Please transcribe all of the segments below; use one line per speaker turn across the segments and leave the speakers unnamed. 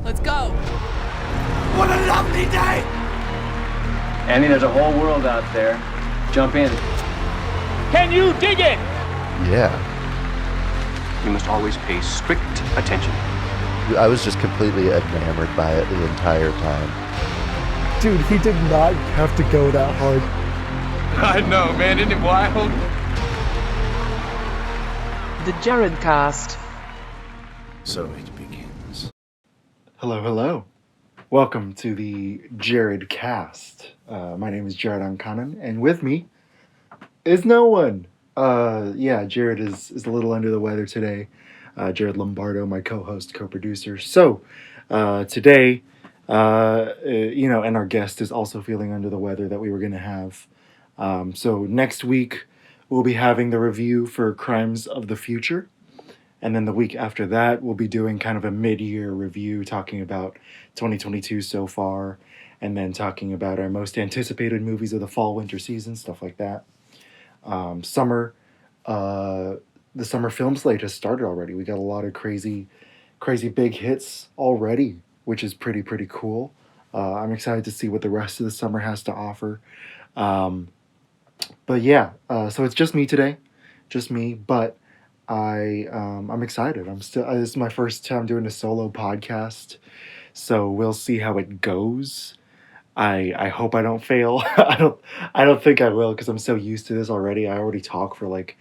Let's go.
What a lovely day!
Andy, there's a whole world out there. Jump in.
Can you dig it?
Yeah.
You must always pay strict attention.
I was just completely enamored by it the entire time.
Dude, he did not have to go that hard.
I know, man. Isn't it wild?
The Jared Cast.
So it begins.
Hello, hello. Welcome to the Jared Cast. My name is Jared Ankanan, and with me is no one. Jared is a little under the weather today. Jared Lombardo, my co-host, co-producer. So, today, and our guest is also feeling under the weather that we were going to have. So next week, we'll be having the review for Crimes of the Future. And then the week after that, we'll be doing kind of a mid-year review, talking about 2022 so far, and then talking about our most anticipated movies of the fall-winter season, stuff like that. The summer film slate has started already. We got a lot of crazy big hits already, which is pretty cool. I'm excited to see what the rest of the summer has to offer. So it's just me today, but I'm excited. This is my first time doing a solo podcast, so we'll see how it goes. I hope I don't fail. I don't think I will, because I'm so used to this already. I already talk for 8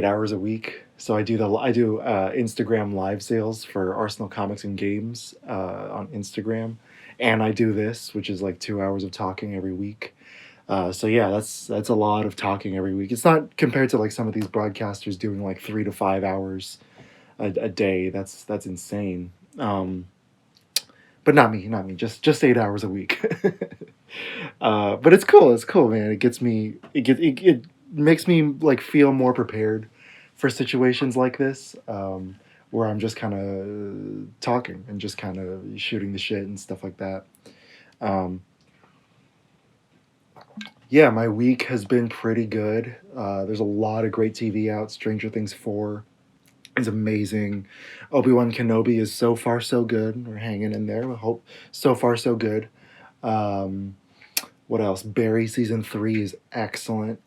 hours a week. So I do Instagram live sales for Arsenal Comics and Games on Instagram, and I do this, which is 2 hours of talking every week. That's a lot of talking every week. It's not compared to some of these broadcasters doing 3 to 5 hours a day. That's insane. But not me. Just 8 hours a week. But it's cool, man. It makes me feel more prepared for situations like this, where I'm just kind of talking and just kind of shooting the shit and stuff like that. My week has been pretty good. There's a lot of great TV out. Stranger Things 4 is amazing. Obi-Wan Kenobi is so far so good. We're hanging in there. I hope so far so good. What else? Barry season 3 is excellent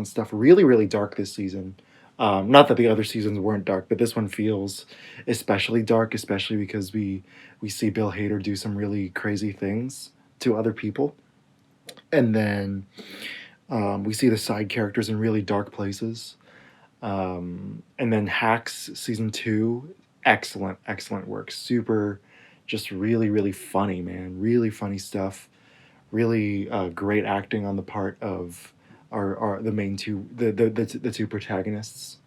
stuff. Really dark this season. Not that the other seasons weren't dark, but this one feels especially dark, especially because we see Bill Hader do some really crazy things to other people. And then we see the side characters in really dark places. And then Hacks season 2, excellent work. Super, just really funny, man. Really funny stuff. Really great acting on the part of the main two, the two protagonists.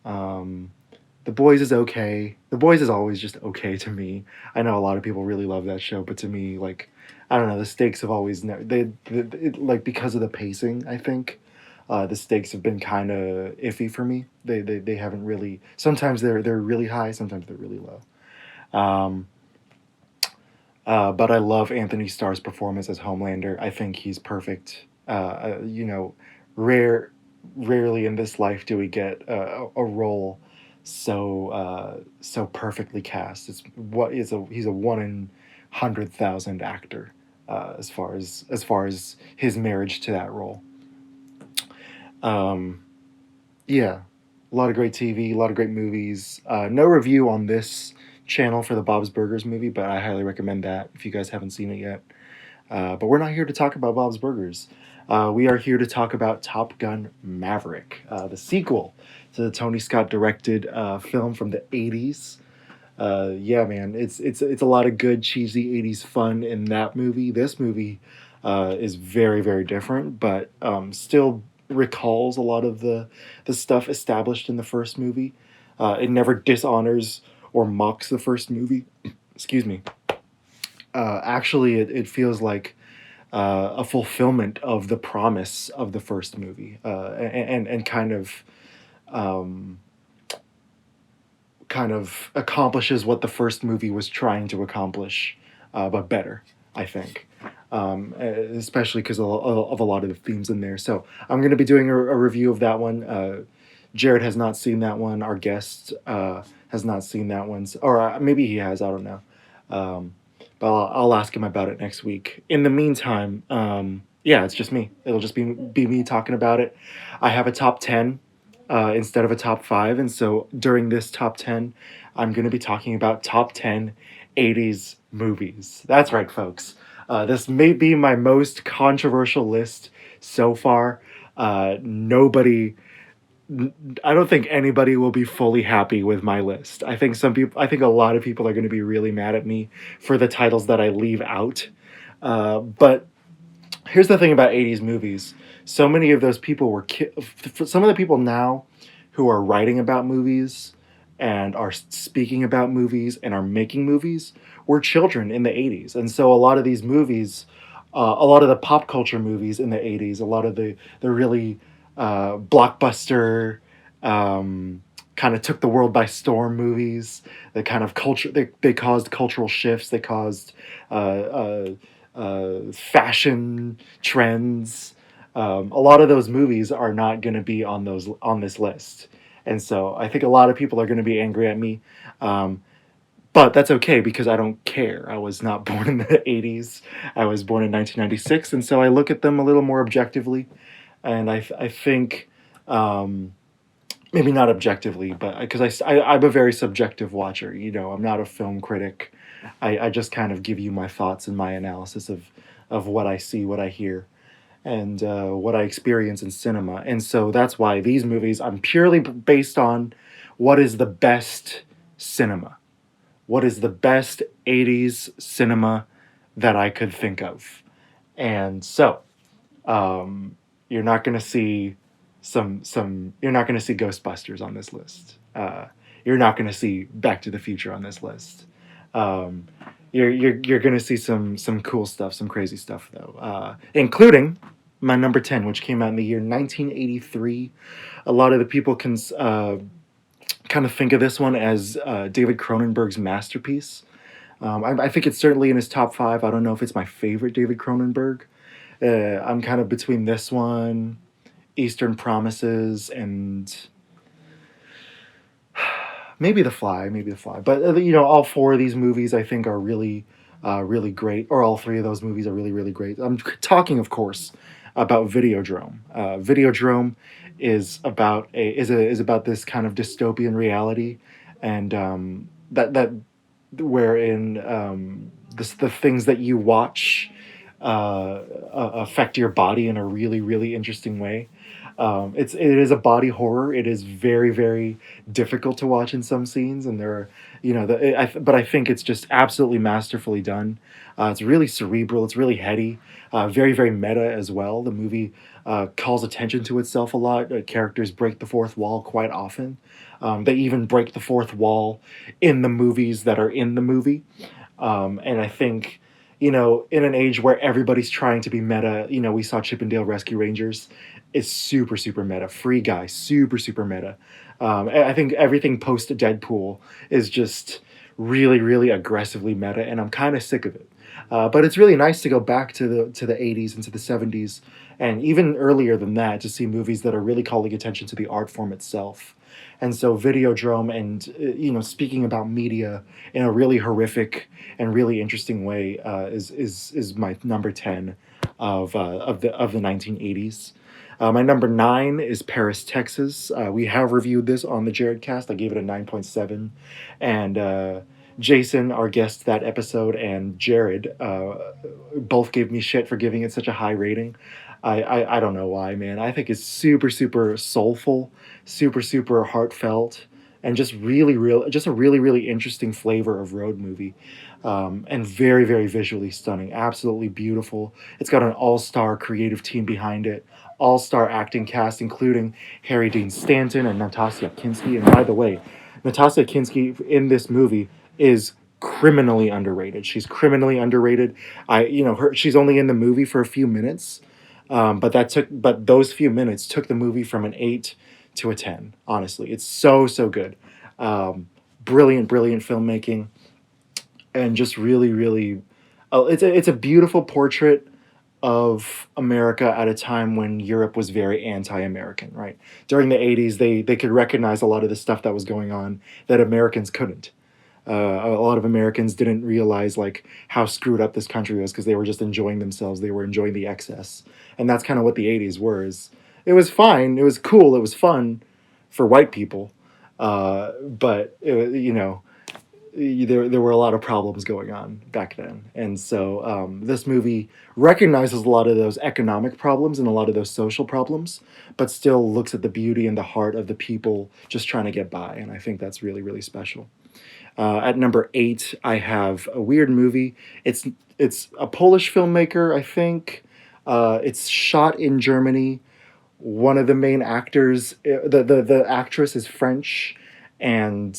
The Boys is okay. The Boys is always just okay to me. I know a lot of people really love that show, but to me, I don't know, the stakes have always because of the pacing, I think. The stakes have been kind of iffy for me. They haven't really. Sometimes they're really high. Sometimes they're really low. But I love Anthony Starr's performance as Homelander. I think he's perfect. Rarely in this life do we get a role so perfectly cast. He's a 1 in 100,000 actor as far as his marriage to that role. A lot of great TV, a lot of great movies. No review on this channel for the Bob's Burgers movie, but I highly recommend that if you guys haven't seen it yet. But we're not here to talk about Bob's Burgers. We are here to talk about Top Gun Maverick, the sequel to the Tony Scott directed film from the 80's. Man, it's a lot of good cheesy 80's fun in that movie. This movie is very different, but still recalls a lot of the stuff established in the first movie. It never dishonors or mocks the first movie. Excuse me. Actually, it feels like a fulfillment of the promise of the first movie, and kind of accomplishes what the first movie was trying to accomplish, but better, I think. Especially because of a lot of the themes in there. So I'm going to be doing a review of that one. Jared has not seen that one. Our guest has not seen that one, or maybe he has. I don't know. But I'll ask him about it next week. In the meantime, yeah, it's just me. It'll just be me talking about it. I have a top 10 instead of a top 5, and so during this top 10, I'm going to be talking about top 10 80s movies. That's right, folks. This may be my most controversial list so far. Nobody I don't think anybody will be fully happy with my list. I think a lot of people are going to be really mad at me for the titles that I leave out. But here's the thing about 80s movies. So many of those people were some of the people now who are writing about movies and are speaking about movies and are making movies were children in the 80s. And so a lot of these movies, a lot of the pop culture movies in the 80s, a lot of the really blockbuster, kind of took the world by storm movies. That kind of culture, they caused cultural shifts. They caused fashion trends. A lot of those movies are not going to be on this list, and so I think a lot of people are going to be angry at me. But that's okay because I don't care. I was not born in the 80s. I was born in 1996, and so I look at them a little more objectively. And I think maybe not objectively, but because I'm a very subjective watcher. I'm not a film critic. I just kind of give you my thoughts and my analysis of what I see, what I hear, and what I experience in cinema. And so that's why these movies, I'm purely based on what is the best cinema. What is the best 80s cinema that I could think of? And so, you're not going to see you're not going to see Ghostbusters on this list. You're not going to see Back to the Future on this list. You're going to see some cool stuff, some crazy stuff though, including my number 10, which came out in the year 1983. A lot of the people can kind of think of this one as David Cronenberg's masterpiece. I think it's certainly in his top 5. I don't know if it's my favorite David Cronenberg. I'm kind of between this one, Eastern Promises, and maybe The Fly. But all 4 of these movies I think are really, really great. Or all 3 of those movies are really, really great. I'm talking, of course, about Videodrome. Videodrome is about about this kind of dystopian reality, and that wherein the things that you watch affect your body in a really, really interesting way. It is a body horror. It is very, very difficult to watch in some scenes, and there are, but I think it's just absolutely masterfully done. It's really cerebral. It's really heady. Very, very meta as well. The movie calls attention to itself a lot. Characters break the fourth wall quite often. They even break the fourth wall in the movies that are in the movie. And I think, in an age where everybody's trying to be meta, we saw Chippendale Rescue Rangers. It's super, super meta. Free Guy, super, super meta. I think everything post Deadpool is just really, really aggressively meta, and I'm kind of sick of it. But it's really nice to go back to the 80s and to the 70s, and even earlier than that, to see movies that are really calling attention to the art form itself. And so Videodrome, and speaking about media in a really horrific and really interesting way, is my number 10 of the 1980s. My number 9 is Paris, Texas. We have reviewed this on the Jared Cast. I gave it a 9.7, and Jason, our guest that episode, and Jared both gave me shit for giving it such a high rating. I don't know why, man. I think it's super, super soulful, super, super heartfelt, and just really, just a really, really interesting flavor of road movie. And very, very visually stunning. Absolutely beautiful. It's got an all-star creative team behind it. All-star acting cast, including Harry Dean Stanton and Natasha Kinski. And by the way, Natasha Kinski in this movie is criminally underrated. She's criminally underrated. She's only in the movie for a few minutes. But those few minutes took the movie from an 8 to a 10. Honestly, it's so good. Brilliant filmmaking, and just really, really, it's a beautiful portrait of America at a time when Europe was very anti-American, right? During the 80s, they could recognize a lot of the stuff that was going on that Americans couldn't. A lot of Americans didn't realize like how screwed up this country was because they were just enjoying themselves. They were enjoying the excess, and that's kind of what the 80s were. It was fine, it was cool, it was fun for white people, but there were a lot of problems going on back then. And so this movie recognizes a lot of those economic problems and a lot of those social problems, but still looks at the beauty and the heart of the people just trying to get by. And I think that's really, really special. At number 8, I have a weird movie. It's a Polish filmmaker, I think. It's shot in Germany. One of the main actors, the actress is French, and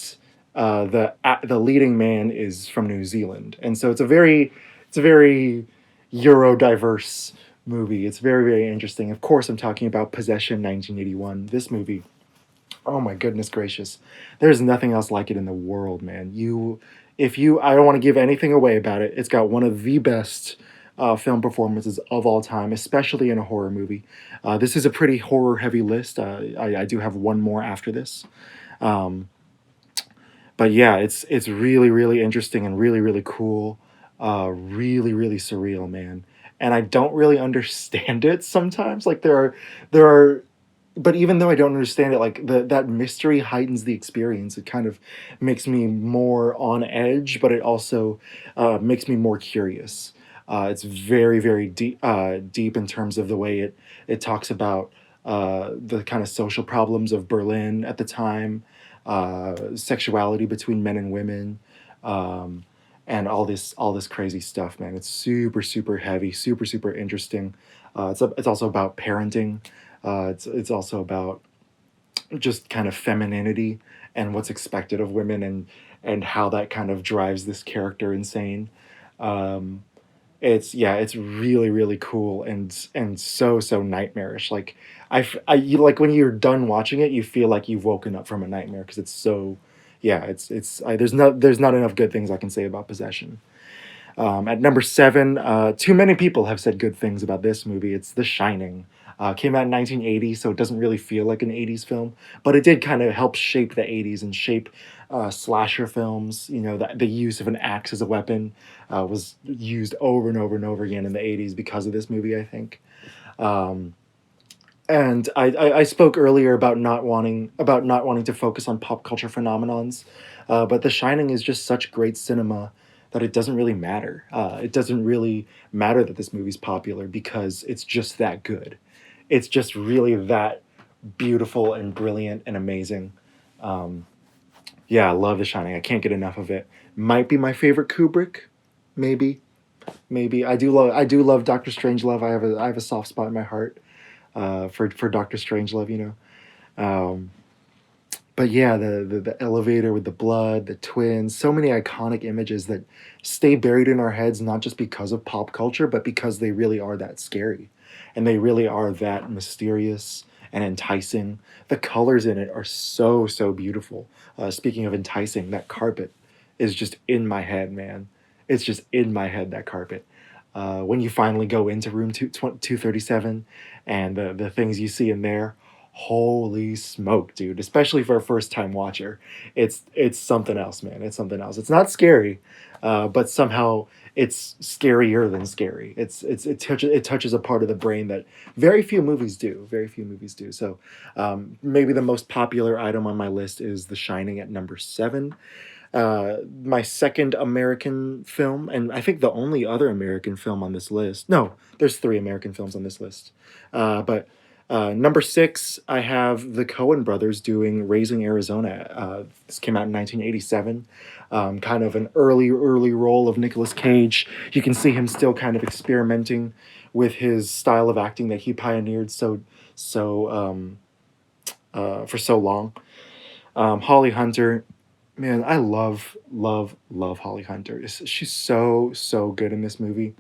the leading man is from New Zealand. And so it's a very Euro diverse movie. It's very, very interesting. Of course, I'm talking about Possession 1981. This movie, oh my goodness gracious. There's nothing else like it in the world, man. I don't want to give anything away about it. It's got one of the best film performances of all time, especially in a horror movie. This is a pretty horror-heavy list. I do have one more after this. But yeah, it's really, really interesting and really, really cool. Really, really surreal, man. And I don't really understand it sometimes. Like there are but even though I don't understand it, like that mystery heightens the experience. It kind of makes me more on edge, but it also makes me more curious. It's very, very deep in terms of the way it talks about the kind of social problems of Berlin at the time, sexuality between men and women, and all this crazy stuff, man. It's super, super heavy, super, super interesting. It's also about parenting. It's also about just kind of femininity and what's expected of women, and how that kind of drives this character insane. It's really, really cool and so nightmarish. Like you like when you're done watching it, you feel like you've woken up from a nightmare because it's so, yeah. There's not enough good things I can say about Possession. At number 7, too many people have said good things about this movie. It's The Shining. Came out in 1980, so it doesn't really feel like an 80s film, but it did kind of help shape the 80s and shape slasher films. You know, the use of an axe as a weapon was used over and over and over again in the 80s because of this movie, I think. And I spoke earlier about not wanting to focus on pop culture phenomenons, but The Shining is just such great cinema that it doesn't really matter. It doesn't really matter that this movie's popular because it's just that good. It's just really that beautiful and brilliant and amazing. Yeah, I love The Shining. I can't get enough of it. Might be my favorite Kubrick, maybe. I do love Doctor Strangelove. I have a soft spot in my heart for Doctor Strangelove, you know. But yeah, the elevator with the blood, the twins, so many iconic images that stay buried in our heads, not just because of pop culture, but because they really are that scary. And they really are that mysterious and enticing. The colors in it are so, so beautiful. Speaking of enticing, that carpet is just in my head, man. It's just in my head, that carpet. When you finally go into room 237 and the things you see in there, holy smoke, dude. Especially for a first-time watcher. It's something else, man. It's something else. It's not scary, but somehow it's scarier than scary. It touches a part of the brain that very few movies do. Very few movies do. So maybe the most popular item on my list is The Shining at number 7. My second American film, and I think the only other American film on this list. No, there's 3 American films on this list. But number 6, I have the Coen brothers doing Raising Arizona. This came out in 1987. Kind of an early role of Nicolas Cage. You can see him still kind of experimenting with his style of acting that he pioneered for so long. Holly Hunter, man, I love Holly Hunter. She's so good in this movie.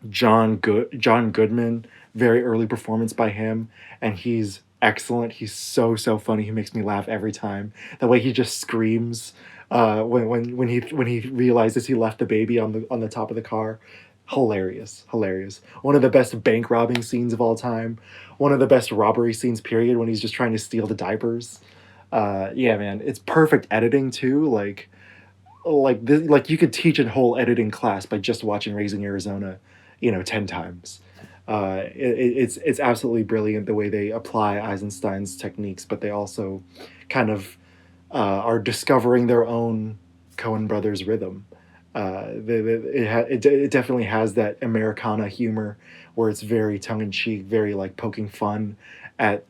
John Goodman, very early performance by him, and he's excellent. He's so funny. He makes me laugh every time. The way he just screams when he realizes he left the baby on the top of the car. hilarious, hilarious. One of the best bank robbing scenes of all time. One of the best robbery scenes, period, when he's just trying to steal the diapers. Yeah, man, it's perfect editing too. Like this, like you could teach a whole editing class by just watching Raising Arizona, 10 times. It's absolutely brilliant the way they apply Eisenstein's techniques, but they also kind of are discovering their own Coen Brothers rhythm. It definitely has that Americana humor where it's very tongue in cheek, very like poking fun at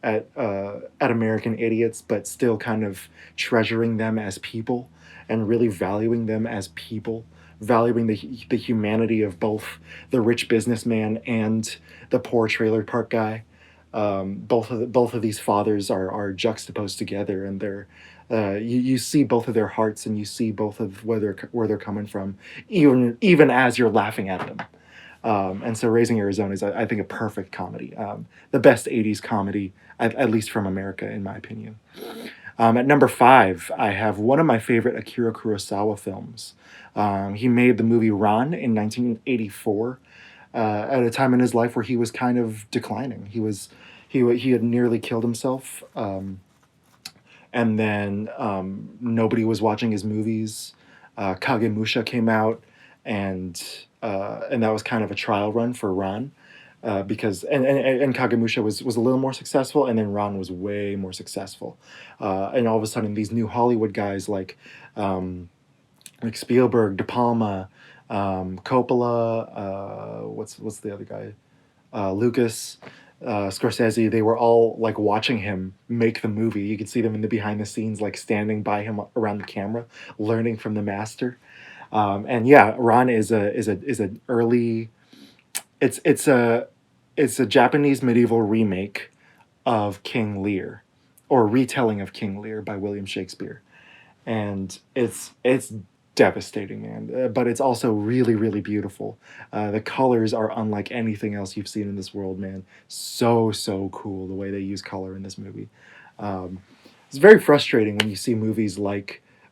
American idiots, but still kind of treasuring them as people and really valuing them as people, valuing the humanity of both the rich businessman and the poor trailer park guy. Both of these fathers are juxtaposed together, and you see both of their hearts, and you see both of where they're coming from, even as you're laughing at them. And so Raising Arizona is, I think, a perfect comedy, the best 80s comedy, at least from America, in my opinion. At number 5, I have one of my favorite Akira Kurosawa films. He made the movie Ran in 1984, at a time in his life where he was kind of declining. He had nearly killed himself, and then nobody was watching his movies. Kagemusha came out, and that was kind of a trial run for Ran. Because and Kagemusha was a little more successful, and then Ran was way more successful, and all of a sudden these new Hollywood guys like Spielberg, De Palma, Coppola, what's the other guy, Lucas, Scorsese, they were all like watching him make the movie. You could see them in the behind the scenes, like standing by him around the camera, learning from the master. And yeah, Ran is an early. It's a Japanese medieval remake of King Lear, or retelling of King Lear by William Shakespeare, and it's devastating, man. But it's also really really beautiful. The colors are unlike anything else you've seen in this world, man. So cool the way they use color in this movie. It's very frustrating when you see movies and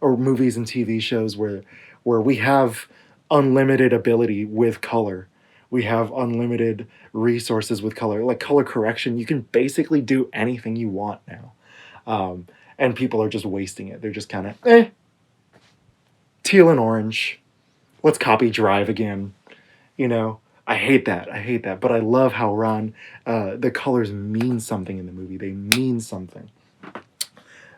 TV shows where we have unlimited ability with color. We have unlimited resources with color, like color correction. You can basically do anything you want now, and people are just wasting it. They're just kind of teal and orange. Let's copy Drive again. I hate that. I hate that. But I love how the colors mean something in the movie. They mean something.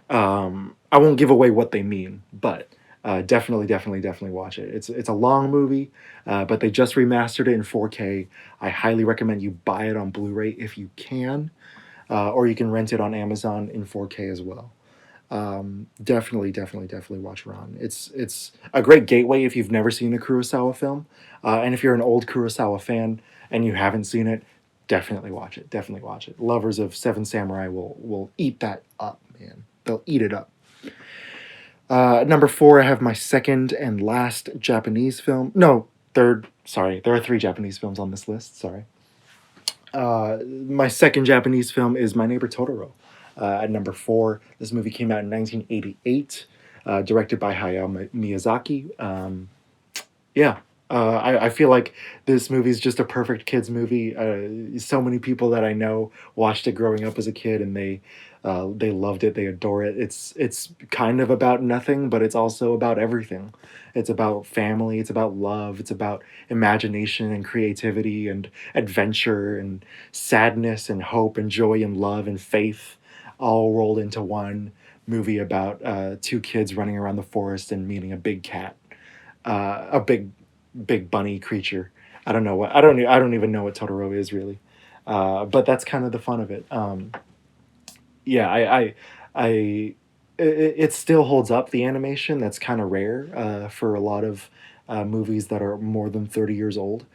I won't give away what they mean, but definitely watch it. It's a long movie, but they just remastered it in 4K. I highly recommend you buy it on Blu-ray if you can, or you can rent it on Amazon in 4K as well. Definitely watch Ran. It's a great gateway if you've never seen a Kurosawa film, and if you're an old Kurosawa fan and you haven't seen it, definitely watch it. Definitely watch it. Lovers of Seven Samurai will eat that up, man. They'll eat it up. Number 4, I have my second and last Japanese film. No, third. Sorry, there are 3 Japanese films on this list. Sorry. My second Japanese film is My Neighbor Totoro. At number 4, this movie came out in 1988, directed by Hayao Miyazaki. Yeah, I feel like this movie is just a perfect kids movie. So many people that I know watched it growing up as a kid, and they loved it. They adore it. It's kind of about nothing, but it's also about everything. It's about family. It's about love. It's about imagination and creativity and adventure and sadness and hope and joy and love and faith, all rolled into one movie about 2 kids running around the forest and meeting a big cat, a big bunny creature. I don't even know what Totoro is really, but that's kind of the fun of it. Yeah, it still holds up, the animation. That's kind of rare for a lot of movies that are more than 30 years old.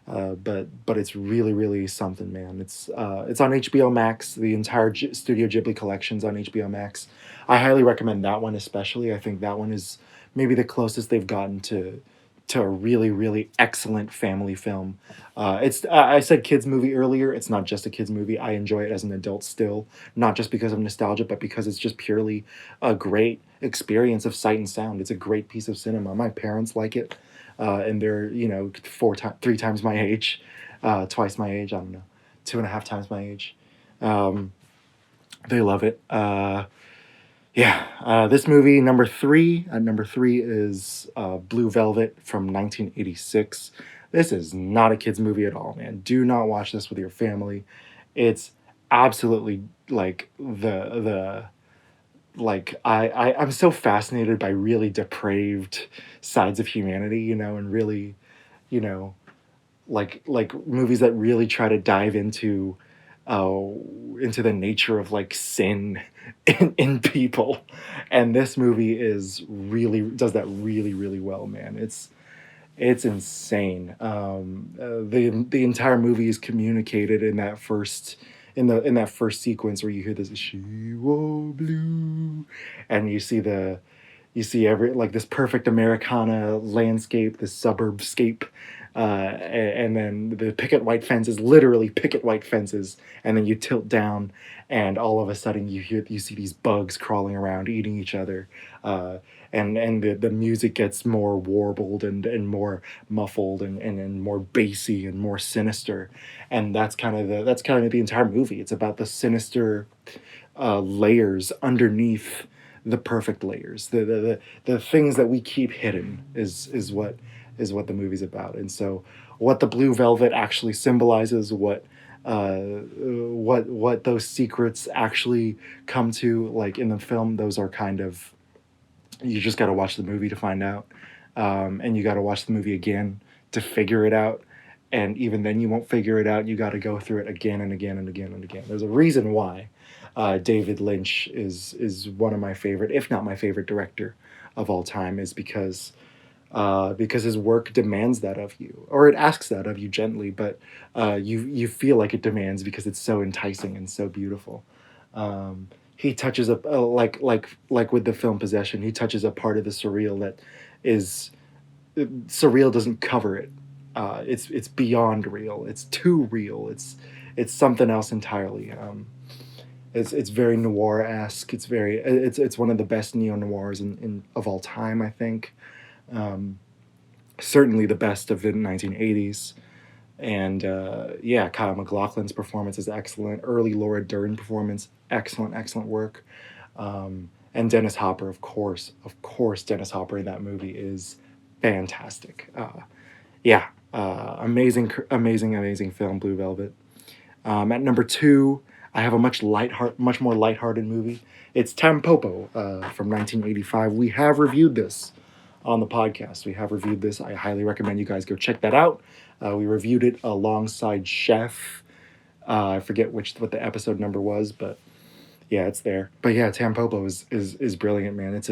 But it's really something, man. It's on HBO Max. The entire Studio Ghibli collection's on HBO Max. I highly recommend that one especially. I think that one is maybe the closest they've gotten to a really excellent family film. I said kids movie earlier. It's not just a kids movie. I enjoy it as an adult still, not just because of nostalgia, but because it's just purely a great experience of sight and sound. It's a great piece of cinema. My parents like it. and they're three times my age, twice my age. I don't know, 2.5 times my age. They love it. This movie number three. Number three is Blue Velvet from 1986. This is not a kids movie at all, man. Do not watch this with your family. It's absolutely like I'm so fascinated by really depraved sides of humanity, and really, you know, like movies that really try to dive into the nature of like sin in people, and this movie does that really really well, man. It's insane. The entire movie is communicated in that first sequence where you hear this "She wore blue," and you see every like this perfect Americana landscape, this suburbscape, and then the picket white fences, literally picket white fences, and then you tilt down, and all of a sudden you see these bugs crawling around, eating each other, and the music gets more warbled and more muffled and more bassy and more sinister, and that's kind of the entire movie. It's about the sinister layers underneath the perfect layers, the things that we keep hidden is what the movie's about. And so what the blue velvet actually symbolizes, what those secrets actually come to, like in the film, those are kind of, you just got to watch the movie to find out, and you got to watch the movie again to figure it out, and even then you won't figure it out. You got to go through it again and again and again and again. There's a reason why David Lynch is one of my favorite, if not my favorite director of all time, is because his work demands that of you, or it asks that of you gently, but you feel like it demands because it's so enticing and so beautiful. He touches up like with the film Possession, he touches a part of the surreal that is surreal doesn't cover it. It's beyond real. It's too real. It's something else entirely. It's very noir-esque. It's one of the best neo-noirs of all time, I think. Certainly the best of the 1980s. And Kyle MacLachlan's performance is excellent. Early Laura Dern performance, excellent work. And Dennis Hopper, of course, Dennis Hopper in that movie is fantastic. Amazing film, Blue Velvet. At number two, I have a much more lighthearted movie. It's Tampopo from 1985. We have reviewed this on the podcast. I highly recommend you guys go check that out. We reviewed it alongside Chef. I forget what the episode number was, but yeah, it's there. But yeah, Tampopo is brilliant, man. It's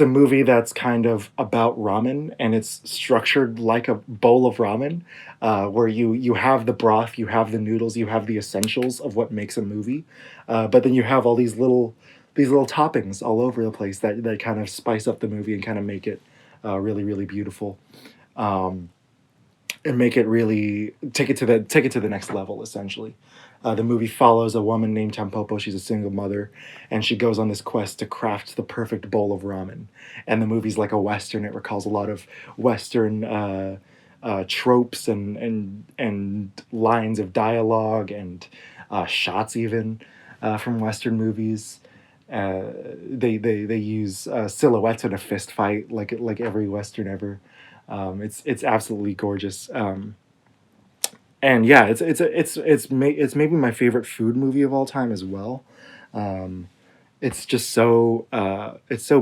a movie that's kind of about ramen, and it's structured like a bowl of ramen, where you have the broth, you have the noodles, you have the essentials of what makes a movie, but then you have all these little toppings all over the place that kind of spice up the movie and kind of make it really really beautiful, and make it really take it to the next level essentially. The movie follows a woman named Tampopo. She's a single mother, and she goes on this quest to craft the perfect bowl of ramen. And the movie's like a Western. It recalls a lot of Western tropes and lines of dialogue and shots even from Western movies. They use silhouettes in a fist fight like every Western ever. It's absolutely gorgeous. And yeah, it's maybe my favorite food movie of all time as well. It's just so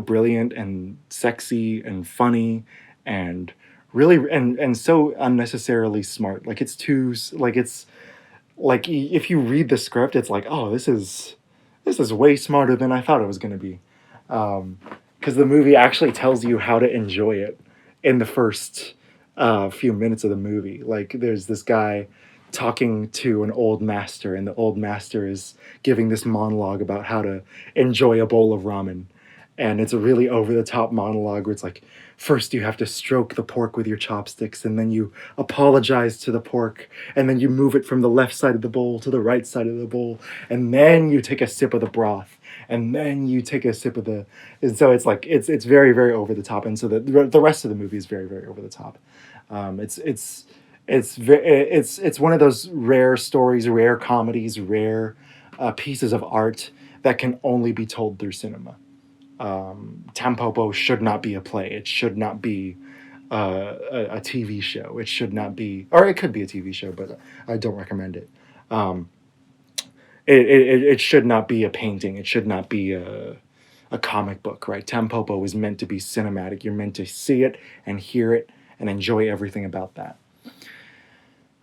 brilliant and sexy and funny and really and so unnecessarily smart. Like it's if you read the script, it's like, oh, this is way smarter than I thought it was going to be, because the movie actually tells you how to enjoy it in the first few minutes of the movie. Like there's this guy talking to an old master, and the old master is giving this monologue about how to enjoy a bowl of ramen, and it's a really over the top monologue where it's like, first you have to stroke the pork with your chopsticks, and then you apologize to the pork, and then you move it from the left side of the bowl to the right side of the bowl, and then you take a sip of the broth, and then you take a sip of the. And so it's like it's very very over the top, and so the rest of the movie is very very over the top. It's one of those rare stories, rare comedies, rare pieces of art that can only be told through cinema. Tampopo should not be a play. It should not be a TV show. It should not be, or it could be a TV show, but I don't recommend it. It should not be a painting. It should not be a comic book, right? Tampopo is meant to be cinematic. You're meant to see it and hear it and enjoy everything about that.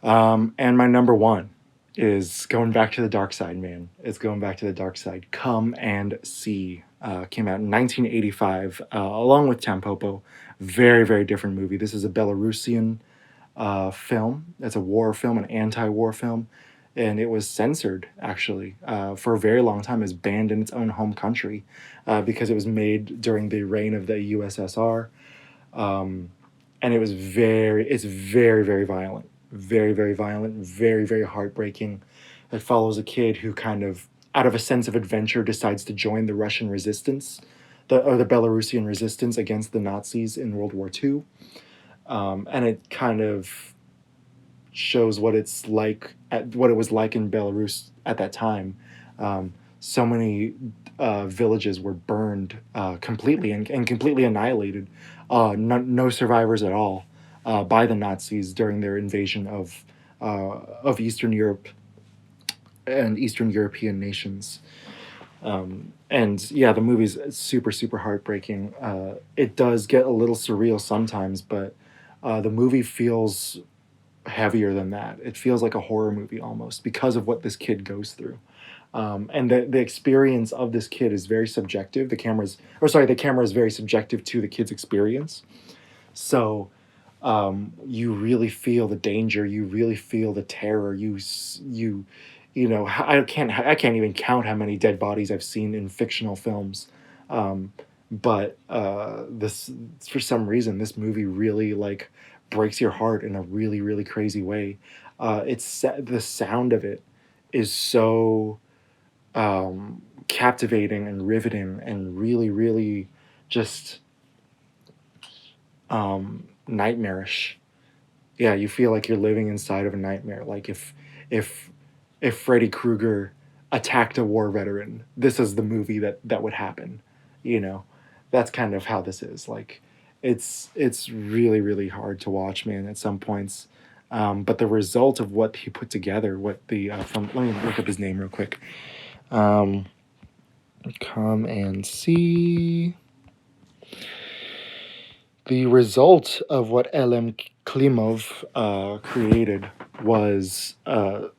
And my number one is going back to the dark side, man. It's going back to the dark side. Come and See. Came out in 1985, along with Tampopo. Very, very different movie. This is a Belarusian film. It's a war film, an anti-war film. And it was censored, actually, for a very long time. It was banned in its own home country because it was made during the reign of the USSR. And it's very, very violent. Very, very violent, very, very heartbreaking. It follows a kid who kind of, out of a sense of adventure, decides to join the Russian resistance, or the Belarusian resistance against the Nazis in World War II. And it kind of shows what it's like, what it was like in Belarus at that time. So many villages were burned completely and completely annihilated. No survivors at all. By the Nazis during their invasion of Eastern Europe and Eastern European nations. And yeah, the movie's super, super heartbreaking. It does get a little surreal sometimes, but the movie feels heavier than that. It feels like a horror movie almost because of what this kid goes through. And the experience of this kid is very subjective. The camera is very subjective to the kid's experience. So you really feel the danger. You really feel the terror. You know, I can't even count how many dead bodies I've seen in fictional films. But this, for some reason, this movie really like breaks your heart in a really, really crazy way. The sound of it is so captivating and riveting and really, really just nightmarish. Yeah, you feel like you're living inside of a nightmare. Like if Freddy Krueger attacked a war veteran, this is the movie that would happen. You know, that's kind of how this is. Like, it's really, really hard to watch, man, at some points. But the result of what he put together, let me look up his name real quick. Come and See. The result of what L.M. Klimov created was a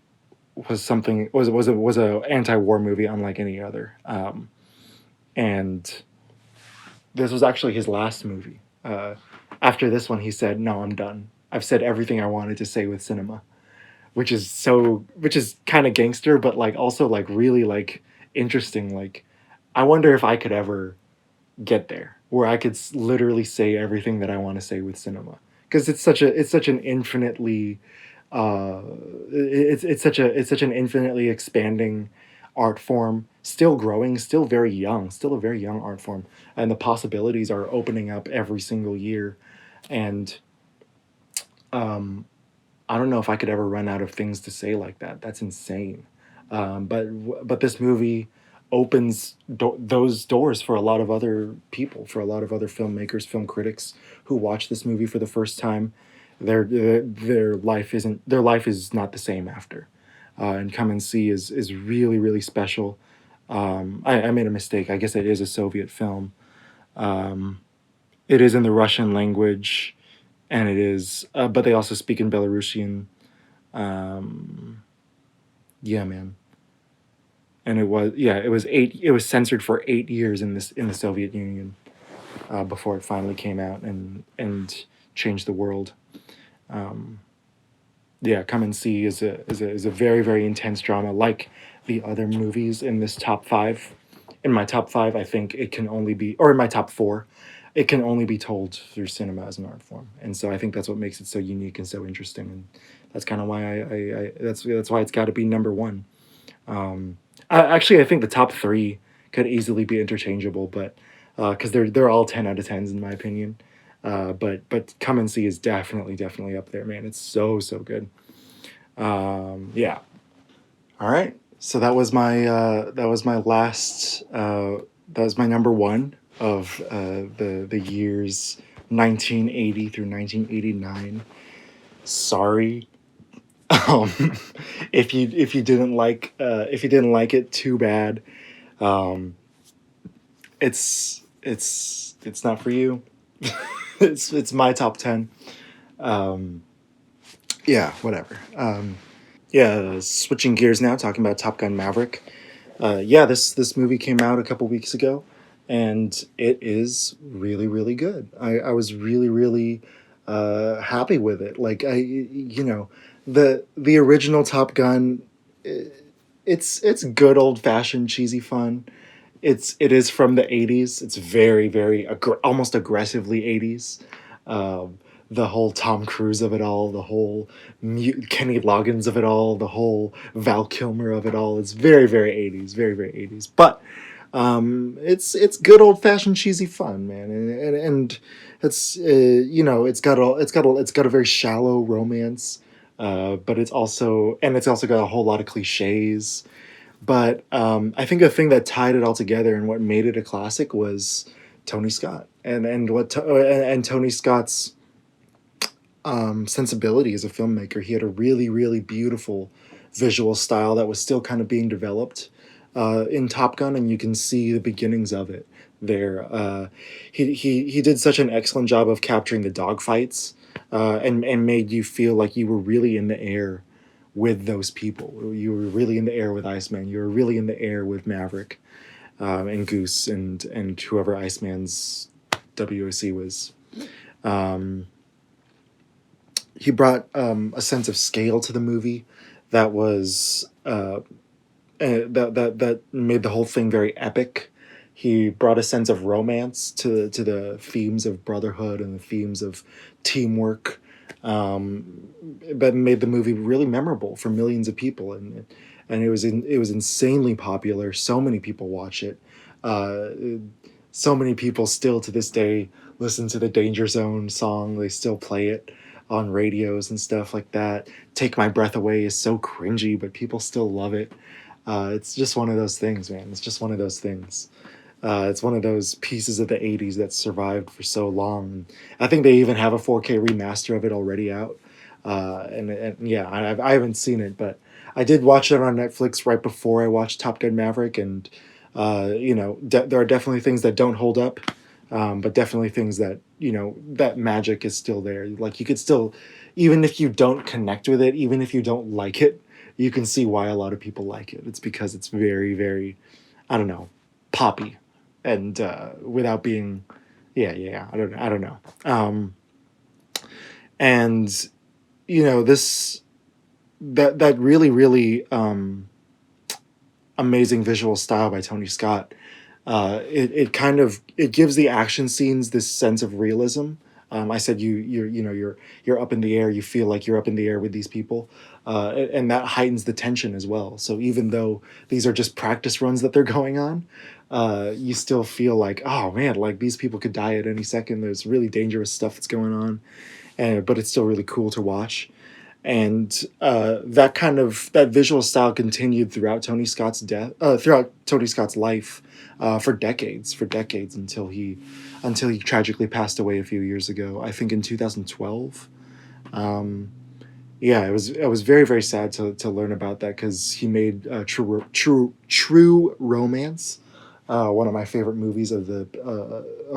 anti-war movie unlike any other, and this was actually his last movie. After this one, he said, "No, I'm done. I've said everything I wanted to say with cinema," which is kind of gangster, but like also like really like interesting. Like, I wonder if I could ever get there where I could literally say everything that I want to say with cinema, because it's such an infinitely it's such an infinitely expanding art form, still growing, still a very young art form, and the possibilities are opening up every single year. And I don't know if I could ever run out of things to say like that. That's insane. But this movie opens those doors for a lot of other people, for a lot of other filmmakers, film critics who watch this movie for the first time. Their life is not the same after. And Come and See is really, really special. I made a mistake. I guess it is a Soviet film. It is in the Russian language, and it is, but they also speak in Belarusian. Yeah, man. And it was censored for 8 years in the Soviet Union before it finally came out and changed the world. Yeah, Come and See is a very, very intense drama, like the other movies in this top five. In my top five, I think it can only be, or in my top four, it can only be told through cinema as an art form, and so I think that's what makes it so unique and so interesting, and that's kind of why that's why it's got to be number one. Actually, I think the top three could easily be interchangeable, but because they're all 10 out of 10s in my opinion. But Come and See is definitely up there, man. It's so good. Yeah. All right. So that was my last that was my number one of the years 1980 through 1989. Sorry, um, if you didn't like it, too bad. Um, it's not for you. It's my top 10. Yeah, whatever. Yeah, switching gears now, talking about Top Gun Maverick. Yeah, this movie came out a couple weeks ago, and it is really good. I was really happy with it. Like the original Top Gun, it's good old fashioned cheesy fun. It is from the 80's. It's very almost aggressively 80's. Um, the whole Tom Cruise of it all, the whole Kenny Loggins of it all, the whole Val Kilmer of it all. It's very 80's, very 80's. But it's good old fashioned cheesy fun, man, and it's it's got a very shallow romance, but it's also got a whole lot of cliches. But I think the thing that tied it all together and what made it a classic was Tony Scott and Tony Scott's sensibility as a filmmaker. He had a really beautiful visual style that was still kind of being developed in Top Gun, and you can see the beginnings of it there. He did such an excellent job of capturing the dogfights and made you feel like you were really in the air with those people. You were really in the air with Iceman. You were really in the air with Maverick and Goose and whoever Iceman's WOC was. He brought a sense of scale to the movie that was that made the whole thing very epic. He brought a sense of romance to the themes of brotherhood and the themes of teamwork, but made the movie really memorable for millions of people, and it was insanely popular. So many people watch it. So many people still to this day listen to the Danger Zone song. They still play it on radios and stuff like that. Take My Breath Away is so cringy, but people still love it. It's just one of those things, man. It's just one of those things. It's one of those pieces of the 80's that survived for so long. I think they even have a 4K remaster of it already out. And yeah, I haven't seen it, but I did watch it on Netflix right before I watched Top Gun Maverick. And, there are definitely things that don't hold up, but definitely things that, that magic is still there. Like you could still, even if you don't connect with it, even if you don't like it, you can see why a lot of people like it. It's because it's very, I don't know, poppy, and without being, I don't know. And this that really amazing visual style by Tony Scott. It gives the action scenes this sense of realism. I said you're up in the air. You feel like you're up in the air with these people, and that heightens the tension as well. So even though these are just practice runs that they're going on, you still feel like, oh man, like these people could die at any second. There's really dangerous stuff that's going on, but it's still really cool to watch. And that visual style continued throughout Tony Scott's life, for decades until he tragically passed away a few years ago. I think in 2012. Yeah, it was very sad to learn about that, because he made True Romance, one of my favorite movies of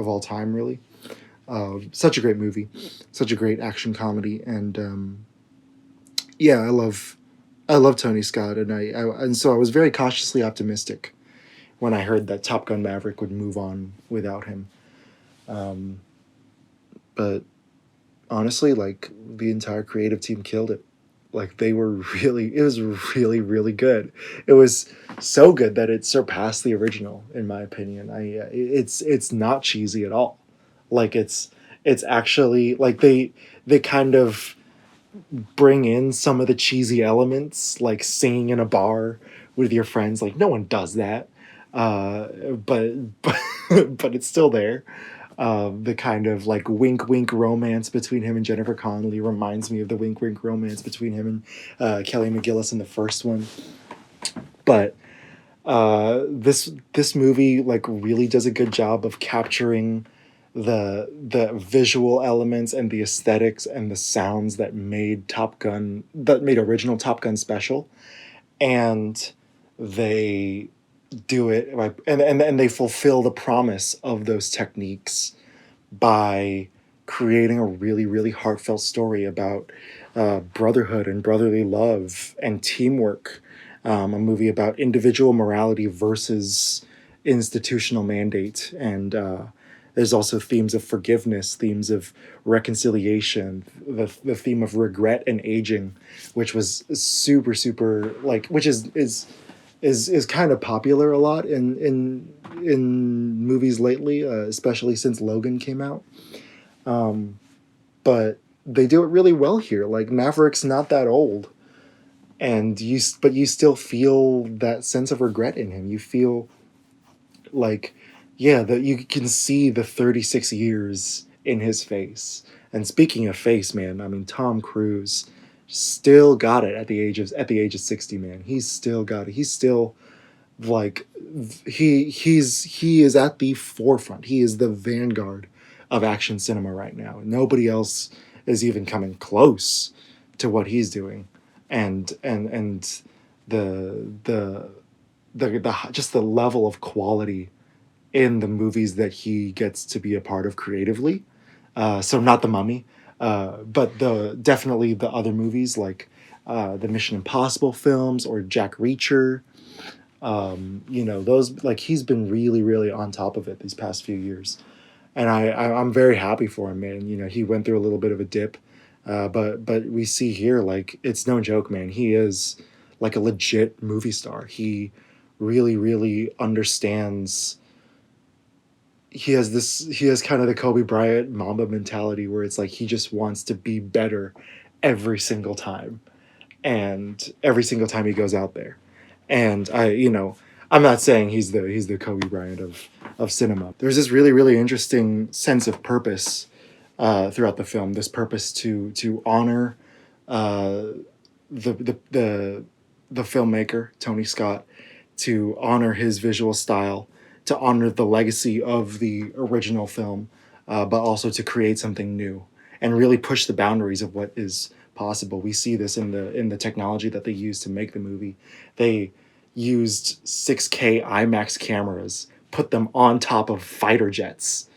all time, really. Such a great movie, such a great action comedy, and yeah, I love Tony Scott, and so I was very cautiously optimistic when I heard that Top Gun Maverick would move on without him. But honestly, like, the entire creative team killed it. Like, it was really good. It was so good that it surpassed the original, in my opinion. It's not cheesy at all. Like it's actually like they kind of bring in some of the cheesy elements, like singing in a bar with your friends. Like no one does that, but but it's still there. The kind of like wink wink romance between him and Jennifer Connelly reminds me of the wink wink romance between him and Kelly McGillis in the first one. But this movie like really does a good job of capturing the visual elements and the aesthetics and the sounds that made original Top Gun special, and they do it and they fulfill the promise of those techniques by creating a really really heartfelt story about brotherhood and brotherly love and teamwork, a movie about individual morality versus institutional mandate, and there's also themes of forgiveness, themes of reconciliation, the theme of regret and aging, which was super like, which is kind of popular a lot in movies lately, especially since Logan came out. But they do it really well here. Like Maverick's not that old, and but you still feel that sense of regret in him. You feel like, yeah, that you can see the 36 years in his face. And speaking of face, man, I mean Tom Cruise still got it at the age of 60, man. He's still got it. He's still like he is at the forefront. He is the vanguard of action cinema right now. Nobody else is even coming close to what he's doing. And the just the level of quality in the movies that he gets to be a part of creatively. So not The Mummy, but definitely the other movies like the Mission Impossible films or Jack Reacher. Those, like, he's been really really on top of it these past few years, and I'm very happy for him, man. He went through a little bit of a dip, but we see here, like, it's no joke, man. He is like a legit movie star. He really really understands. He has kind of the Kobe Bryant Mamba mentality where it's like he just wants to be better every single time, and every single time he goes out there. And I'm not saying he's the Kobe Bryant of cinema. There's this really really interesting sense of purpose throughout the film. This purpose to honor the filmmaker Tony Scott, to honor his visual style, to honor the legacy of the original film, but also to create something new and really push the boundaries of what is possible. We see this in the technology that they used to make the movie. They used 6K IMAX cameras, put them on top of fighter jets,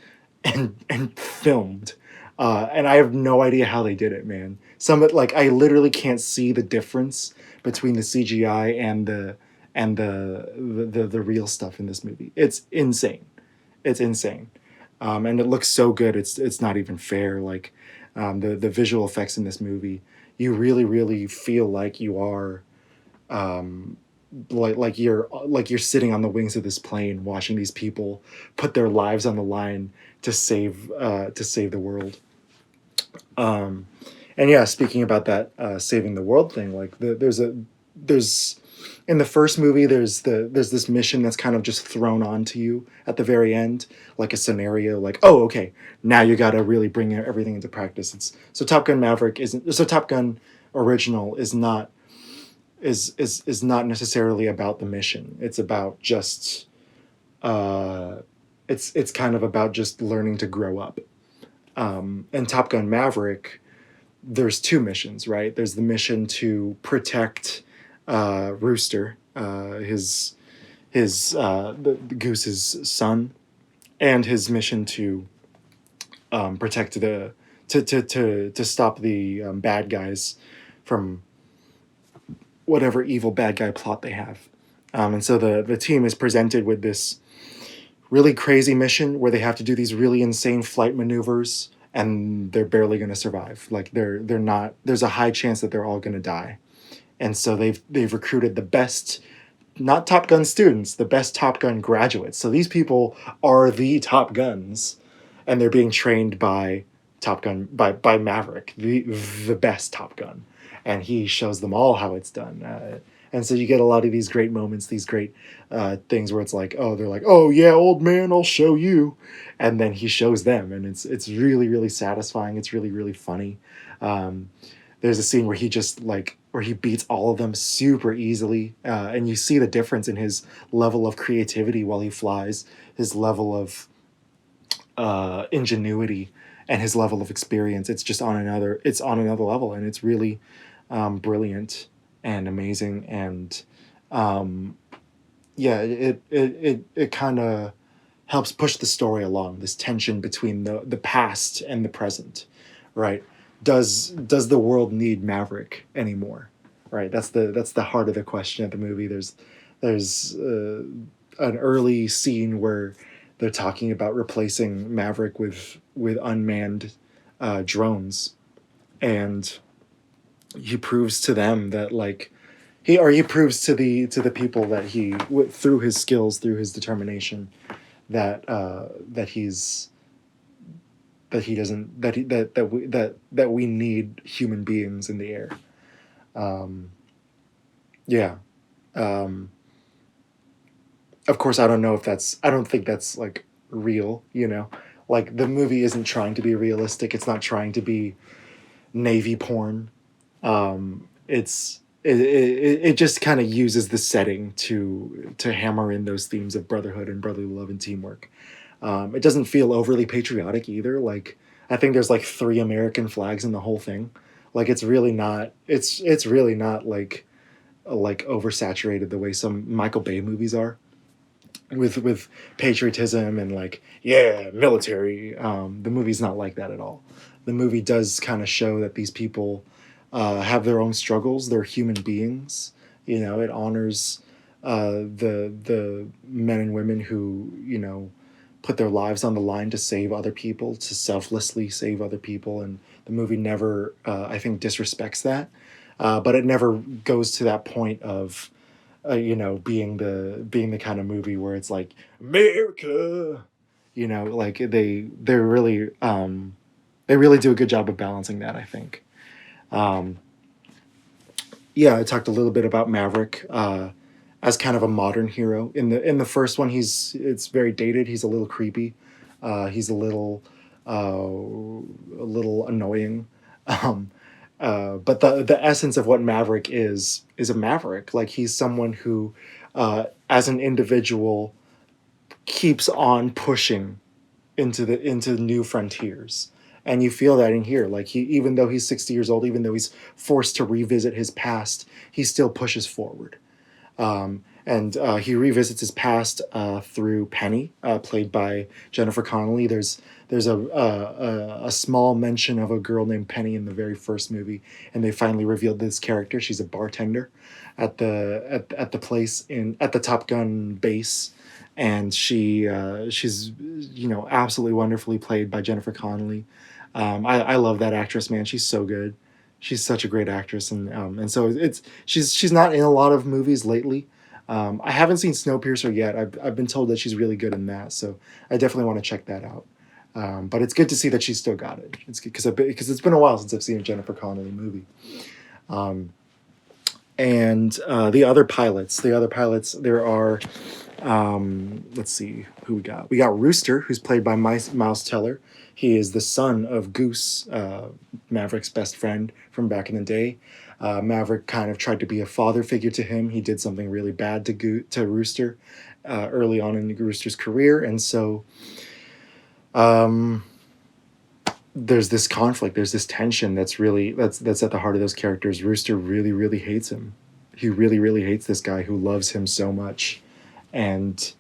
and filmed. And I have no idea how they did it, man. I literally can't see the difference between the CGI and the real stuff in this movie. It's insane. It's insane. And it looks so good. It's not even fair. Like, the visual effects in this movie, you really really feel like you are like you're sitting on the wings of this plane watching these people put their lives on the line to save the world. And yeah, speaking about that saving the world thing, like there's in the first movie there's this mission that's kind of just thrown onto you at the very end, like a scenario, like, oh, okay, now you got to really bring everything into practice. Top Gun Maverick isn't, so Top Gun original is not necessarily about the mission. It's about just it's kind of about just learning to grow up. And Top Gun Maverick, there's two missions, right? There's the mission to protect Rooster, the Goose's son, and his mission to protect to stop the bad guys from whatever evil bad guy plot they have. And so the team is presented with this really crazy mission where they have to do these really insane flight maneuvers, and they're barely going to survive. Like they're not. There's a high chance that they're all going to die, and so they've recruited the best, not Top Gun students, the best Top Gun graduates. So these people are the Top Guns, and they're being trained by Top Gun by Maverick, the best Top Gun, and he shows them all how it's done. And so you get a lot of these great moments, these great things where it's like, oh, they're like, oh yeah, old man, I'll show you, and then he shows them, and it's really really satisfying. It's really really funny. There's a scene where he just like where he beats all of them super easily, and you see the difference in his level of creativity while he flies, his level of ingenuity, and his level of experience. It's on another level, and it's really brilliant and amazing. And yeah, it kind of helps push the story along, this tension between the past and the present, right? Does the world need Maverick anymore, right? That's the heart of the question of the movie. There's an early scene where they're talking about replacing Maverick with unmanned drones, and he proves to them that like he proves to the people that through his skills, through his determination, that we need human beings in the air. Yeah. Of course, I don't think that's like real, you know? Like the movie isn't trying to be realistic. It's not trying to be Navy porn. It just kind of uses the setting to hammer in those themes of brotherhood and brotherly love and teamwork. It doesn't feel overly patriotic either. Like I think there's like 3 American flags in the whole thing. Like it's really not. It's really not like oversaturated the way some Michael Bay movies are, with patriotism and like yeah military. The movie's not like that at all. The movie does kind of show that these people have their own struggles. They're human beings. You know, it honors the men and women who put their lives on the line to save other people, to selflessly save other people, and the movie never, I think, disrespects that. But it never goes to that point of, being the kind of movie where it's like America, like they really do a good job of balancing that, I think. Yeah, I talked a little bit about Maverick as kind of a modern hero. In the first one, it's very dated. He's a little creepy. He's a little annoying. But the essence of what Maverick is a maverick. Like he's someone who, as an individual, keeps on pushing into new frontiers. And you feel that in here. Like even though he's 60 years old, even though he's forced to revisit his past, he still pushes forward. And he revisits his past through Penny, played by Jennifer Connelly. There's a small mention of a girl named Penny in the very first movie, and they finally revealed this character. She's a bartender at the place at the Top Gun base, and she's absolutely wonderfully played by Jennifer Connelly. I love that actress, man. She's so good. She's such a great actress, and so she's not in a lot of movies lately. I haven't seen Snowpiercer yet. I've been told that she's really good in that, so I definitely want to check that out. But it's good to see that she's still got it. It's because it's been a while since I've seen a Jennifer Connelly movie. And the other pilots, there are, let's see who we got. We got Rooster, who's played by Miles Teller. He is the son of Goose, Maverick's best friend from back in the day. Maverick kind of tried to be a father figure to him. He did something really bad to Rooster early on in Rooster's career, and so there's this conflict, there's this tension that's at the heart of those characters. Rooster really, really hates him. He really, really hates this guy who loves him so much, and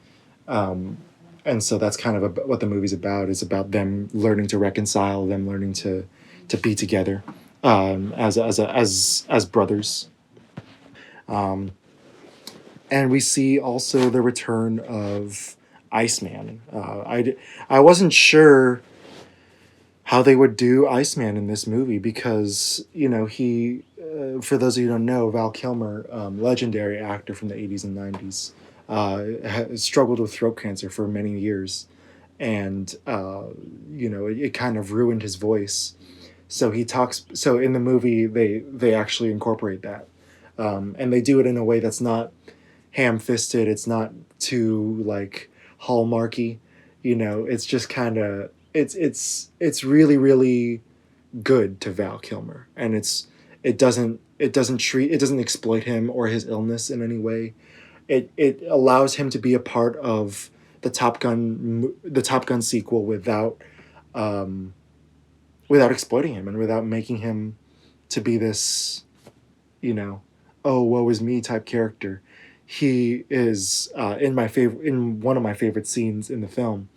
so that's kind of what the movie's about. It's about them learning to reconcile, them learning to be together as brothers. And we see also the return of Iceman. I wasn't sure how they would do Iceman in this movie because, he, for those of you who don't know, Val Kilmer, legendary actor from the 80s and 90s, struggled with throat cancer for many years. and it kind of ruined his voice. So he talks. So in the movie, they actually incorporate that, and they do it in a way that's not ham-fisted. It's not too like hallmarky. It's just kind of it's really really good to Val Kilmer, and it doesn't exploit him or his illness in any way. It allows him to be a part of the Top Gun sequel um, without exploiting him and without making him to be this, oh woe is me type character. He is in one of my favorite scenes in the film,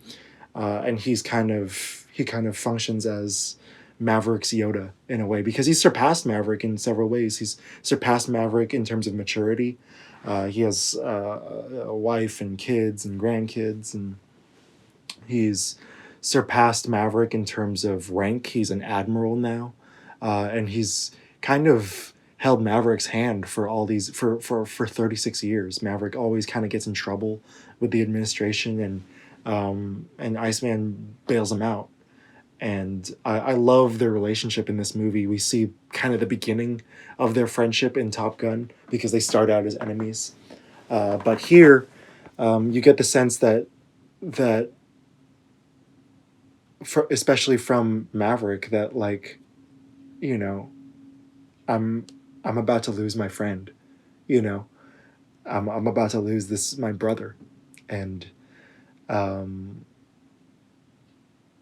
and he kind of functions as Maverick's Yoda in a way, because he's surpassed Maverick in several ways. He's surpassed Maverick in terms of maturity. He has a wife and kids and grandkids, and he's surpassed Maverick in terms of rank. He's an admiral now, and he's kind of held Maverick's hand for all these for 36 years. Maverick always kind of gets in trouble with the administration, and Iceman bails him out. And I love their relationship in this movie. We see kind of the beginning of their friendship in Top Gun, because they start out as enemies. But here, you get the sense that especially from Maverick, that like, I'm about to lose my friend. I'm about to lose my brother, and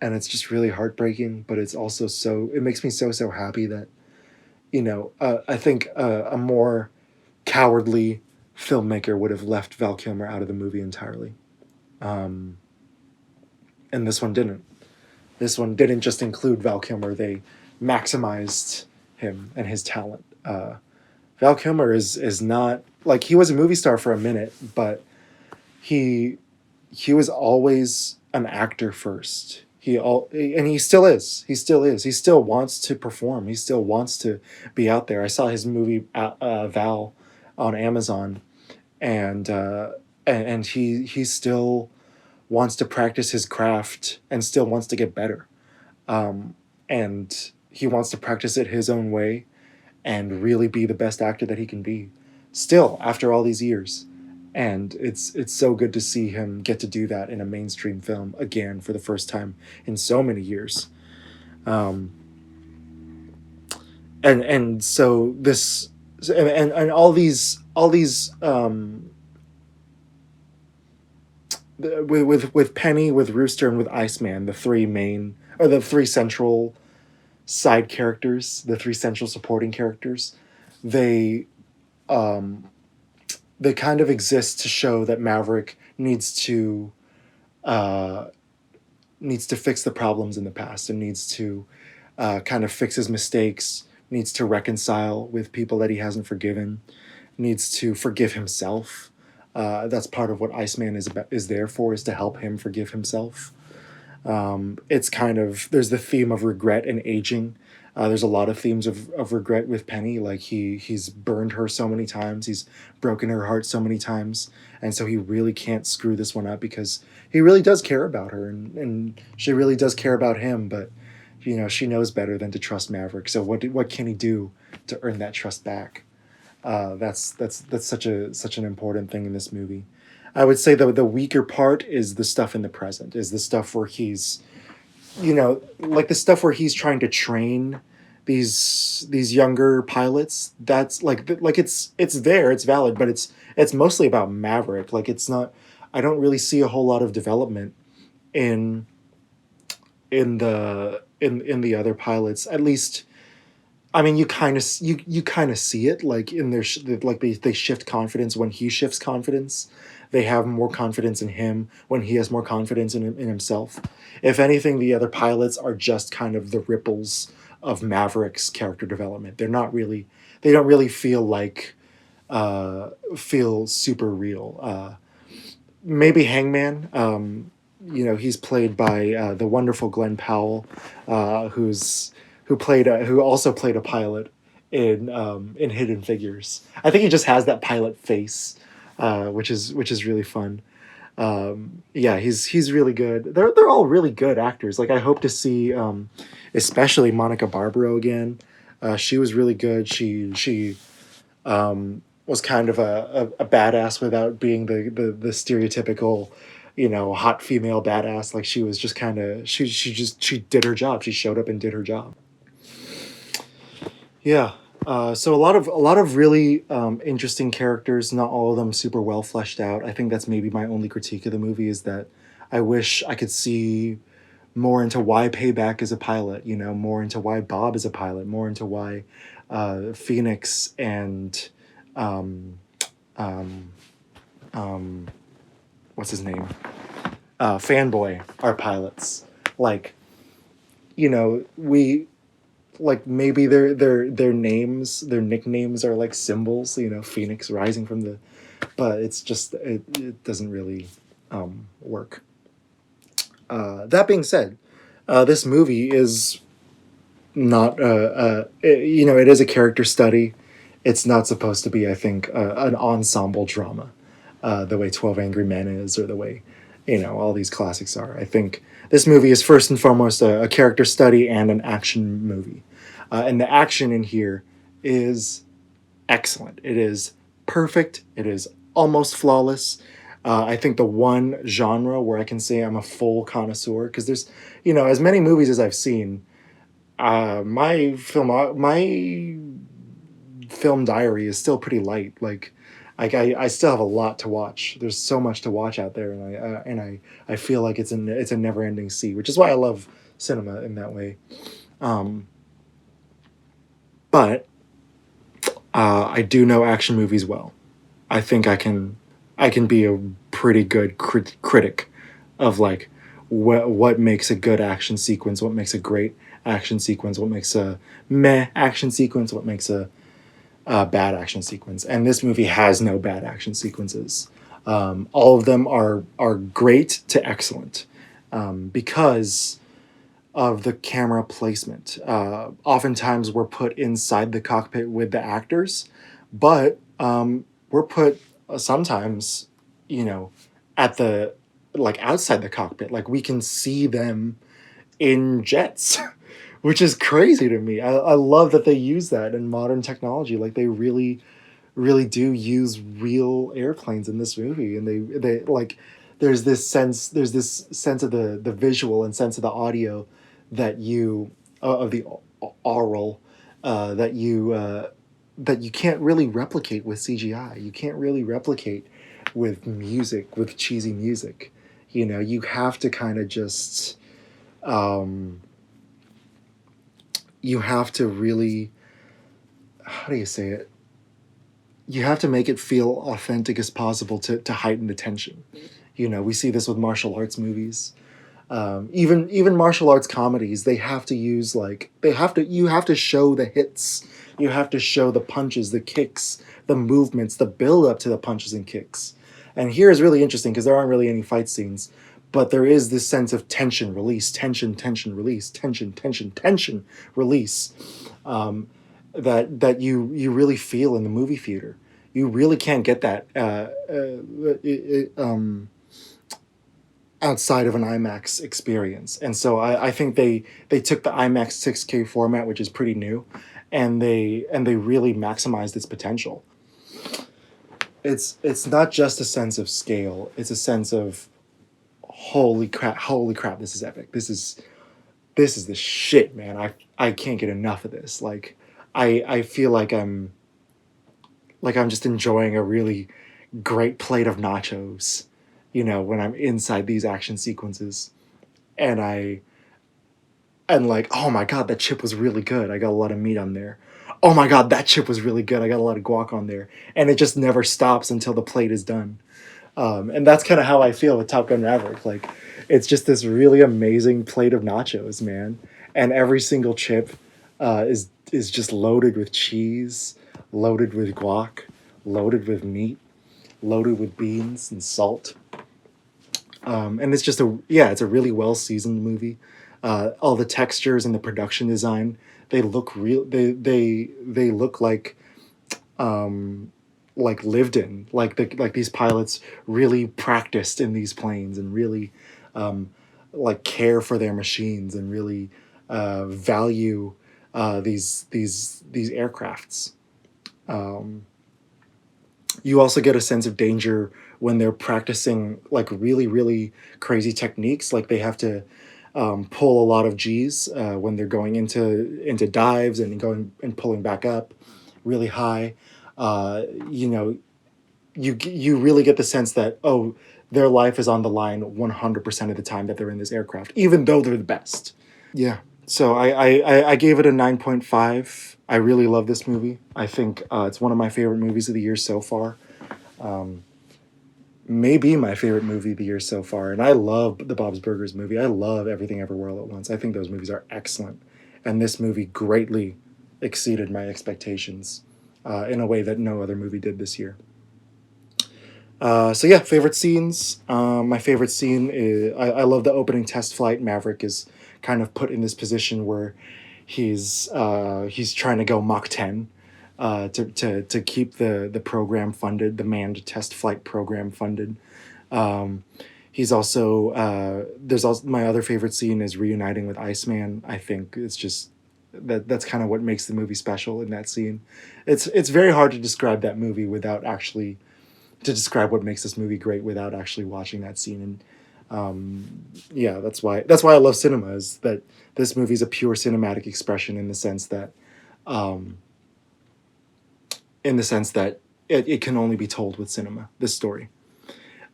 it's just really heartbreaking. But it's also it makes me so happy that I think a more cowardly filmmaker would have left Val Kilmer out of the movie entirely, and this one didn't. This one didn't just include Val Kilmer; they maximized him and his talent. Val Kilmer is not like, he was a movie star for a minute, but he was always an actor first. And he still is. He still is. He still wants to perform. He still wants to be out there. I saw his movie Val on Amazon, and he still wants to practice his craft and still wants to get better, and he wants to practice it his own way and really be the best actor that he can be, still after all these years. And it's so good to see him get to do that in a mainstream film again for the first time in so many years. And so this and all these with Penny, with Rooster, and with Iceman, the three central side characters, the three central supporting characters, they kind of exist to show that Maverick needs to fix the problems in the past, and needs to kind of fix his mistakes, needs to reconcile with people that he hasn't forgiven, needs to forgive himself. That's part of what Iceman is there for, is to help him forgive himself. It's kind of, there's the theme of regret and aging. There's a lot of themes of regret with Penny. Like he's burned her so many times. He's broken her heart so many times. And so he really can't screw this one up, because he really does care about her, and she really does care about him. But, she knows better than to trust Maverick. So what can he do to earn that trust back? That's such an important thing in this movie. I would say the weaker part is the stuff in the present, is the stuff where he's, like the stuff where he's trying to train these younger pilots. That's like it's there, it's valid, but it's mostly about Maverick. Like, it's not, I don't really see a whole lot of development in the other pilots, at least. I mean, you kind of see it, like in their they shift confidence when he shifts confidence. They have more confidence in him when he has more confidence in himself. If anything, the other pilots are just kind of the ripples of Maverick's character development. They don't really feel super real. Maybe Hangman. He's played by the wonderful Glenn Powell, who also played a pilot in Hidden Figures. I think he just has that pilot face, which is really fun. Yeah, he's really good. They're all really good actors. Like I hope to see, especially Monica Barbaro again. She was really good. She was kind of a badass without being the stereotypical, hot female badass. Like she was just kind of she did her job. She showed up and did her job. Yeah. So a lot of really interesting characters. Not all of them super well fleshed out. I think that's maybe my only critique of the movie is that I wish I could see more into why Payback is a pilot. More into why Bob is a pilot. More into why Phoenix and um, um, what's his name? Fanboy are pilots. Like, we like maybe their names, their nicknames are like symbols. Phoenix rising from the, but it's just it doesn't really work. That being said, this movie is not it is a character study. It's not supposed to be, I think, an ensemble drama, the way 12 Angry Men is, or the way all these classics are. I think this movie is first and foremost a character study and an action movie, and the action in here is excellent. It is perfect. It is almost flawless. I think the one genre where I can say I'm a full connoisseur, because there's as many movies as I've seen. My film diary is still pretty light. Like, I still have a lot to watch. There's so much to watch out there, and I feel like it's a never ending sea, which is why I love cinema in that way. Um, but I do know action movies well. I think I can be a pretty good critic of like what makes a good action sequence, what makes a great action sequence, what makes a meh action sequence, what makes a bad action sequence. And this movie has no bad action sequences. All of them are great to excellent, because of the camera placement. Oftentimes we're put inside the cockpit with the actors, but we're put sometimes, at the like outside the cockpit. Like we can see them in jets, which is crazy to me. I love that they use that in modern technology. Like they really, really do use real airplanes in this movie, and they like there's this sense of the visual and sense of the audio that you of the aural that you can't really replicate with CGI. You can't really replicate with music, with cheesy music. You have to kind of just you have to really, how do you say it? You have to make it feel authentic as possible to heighten the tension. We see this with martial arts movies. Even martial arts comedies, they have to use you have to show the hits, you have to show the punches, the kicks, the movements, the build up to the punches and kicks. And here is really interesting because there aren't really any fight scenes, but there is this sense of tension, release, tension, release, tension, release, that you really feel in the movie theater. You really can't get that outside of an IMAX experience. And so I think they took the IMAX 6K format, which is pretty new, and they really maximized its potential. It's not just a sense of scale, it's a sense of holy crap, this is epic. This is the shit, man. I can't get enough of this. Like I feel like I'm just enjoying a really great plate of nachos, when I'm inside these action sequences. And like, oh my god, that chip was really good. I got a lot of meat on there. Oh my god, that chip was really good. I got a lot of guac on there. And it just never stops until the plate is done. And that's kind of how I feel with Top Gun Maverick. Like, it's just this really amazing plate of nachos, man. And every single chip is just loaded with cheese, loaded with guac, loaded with meat, loaded with beans and salt. And it's just it's a really well seasoned movie. All the textures and the production design, they look real. They look like like lived in, like these pilots really practiced in these planes and really like care for their machines and really value these aircrafts. You also get a sense of danger when they're practicing like really really crazy techniques, like they have to pull a lot of G's when they're going into dives and going and pulling back up really high. You know, you really get the sense that, oh, their life is on the line 100% of the time that they're in this aircraft, even though they're the best. Yeah. So I gave it a 9.5. I really love this movie. I think it's one of my favorite movies of the year so far. Maybe my favorite movie of the year so far. And I love the Bob's Burgers movie. I love Everything Everywhere All at Once. I think those movies are excellent. And this movie greatly exceeded my expectations in a way that no other movie did this year. So yeah, favorite scenes. My favorite scene is I love the opening test flight. Maverick is kind of put in this position where he's trying to go Mach 10 to keep the program funded, the manned test flight program funded. He's also there's also my other favorite scene is reuniting with Iceman. I think it's just that's kind of what makes the movie special in that scene. It's very hard to describe that movie without actually to describe what makes this movie great without actually watching that scene. And yeah, that's why I love cinema, is that this movie is a pure cinematic expression in the sense that it can only be told with cinema, this story.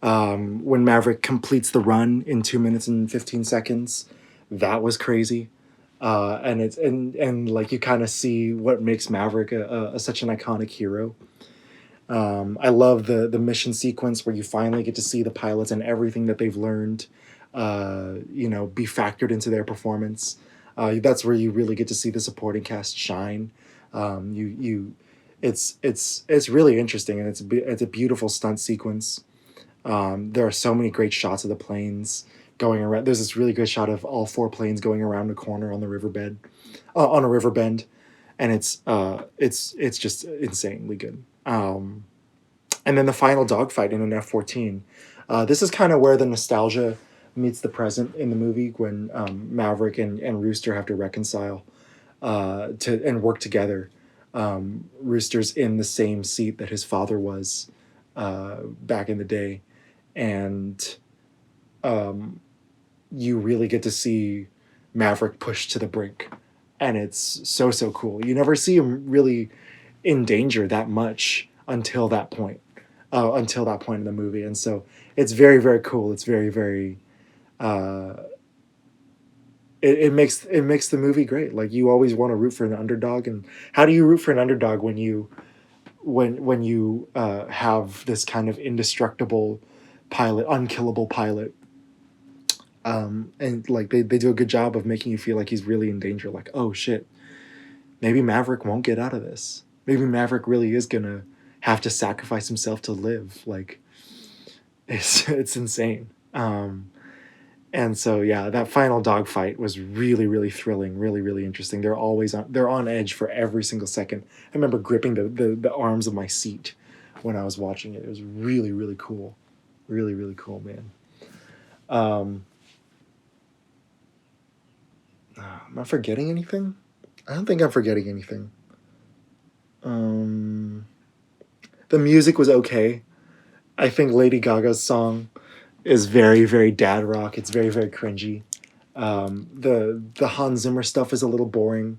When Maverick completes the run in 2 minutes and 15 seconds, that was crazy. And like you kind of see what makes Maverick such an iconic hero. I love the mission sequence where you finally get to see the pilots and everything that they've learned, be factored into their performance. That's where you really get to see the supporting cast shine. It's really interesting, and it's a beautiful stunt sequence. There are so many great shots of the planes going around. There's this really good shot of all four planes going around the corner on the riverbed, on a river bend, and it's just insanely good. And then the final dogfight in an F-14. This is kind of where the nostalgia meets the present in the movie, when Maverick and Rooster have to reconcile and work together. Rooster's in the same seat that his father was back in the day, and you really get to see Maverick pushed to the brink, and it's so cool. You never see him really in danger that much until that point in the movie, and so it's very cool. It's very it makes the movie great. Like, you always want to root for an underdog, and how do you root for an underdog when you have this kind of indestructible pilot, unkillable pilot, and like they do a good job of making you feel like he's really in danger. Like, oh shit, maybe Maverick won't get out of this. Maybe Maverick really is gonna have to sacrifice himself to live. Like, it's insane. And so yeah, that final dogfight was really thrilling, really interesting. They're on edge for every single second. I remember gripping the arms of my seat when I was watching it. It was really cool. Really cool, man. Am I forgetting anything? I don't think I'm forgetting anything. The music was okay. I think Lady Gaga's song is very dad rock. It's very cringy. The Hans Zimmer stuff is a little boring.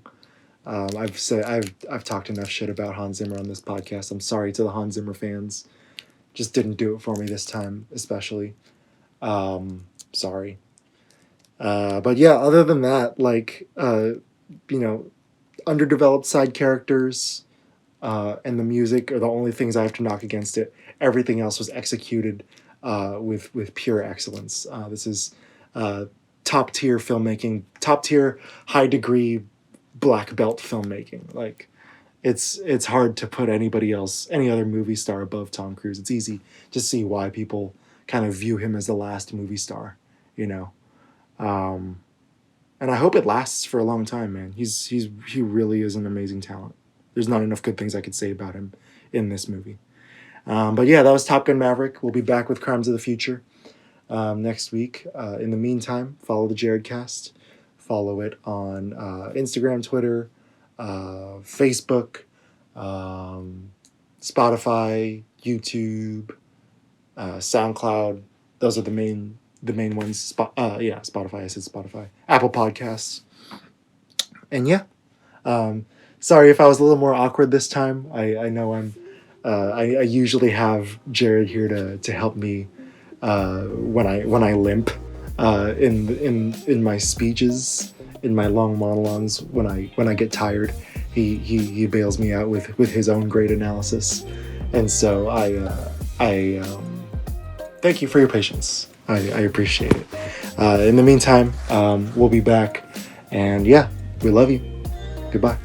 I've talked enough shit about Hans Zimmer on this podcast. I'm sorry to the Hans Zimmer fans. Just didn't do it for me this time, especially. Sorry. But yeah, other than that, like, underdeveloped side characters and the music are the only things I have to knock against it. Everything else was executed with pure excellence. This is top tier filmmaking, top tier, high degree black belt filmmaking. Like, it's hard to put any other movie star above Tom Cruise. It's easy to see why people kind of view him as the last movie star, and I hope it lasts for a long time, man. He really is an amazing talent. There's not enough good things I could say about him in this movie. But yeah, that was Top Gun Maverick. We'll be back with Crimes of the Future next week. In the meantime, follow the Jared Cast. Follow it on Instagram, Twitter, Facebook, Spotify, YouTube, SoundCloud. Those are the main ones. Spotify. I said Spotify. Apple Podcasts. And yeah, sorry if I was a little more awkward this time. I know I usually have Jared here to help me when I limp in my speeches, in my long monologues. When I get tired, he bails me out with his own great analysis, and so I thank you for your patience. I appreciate it. In the meantime, we'll be back, and yeah, we love you. Goodbye.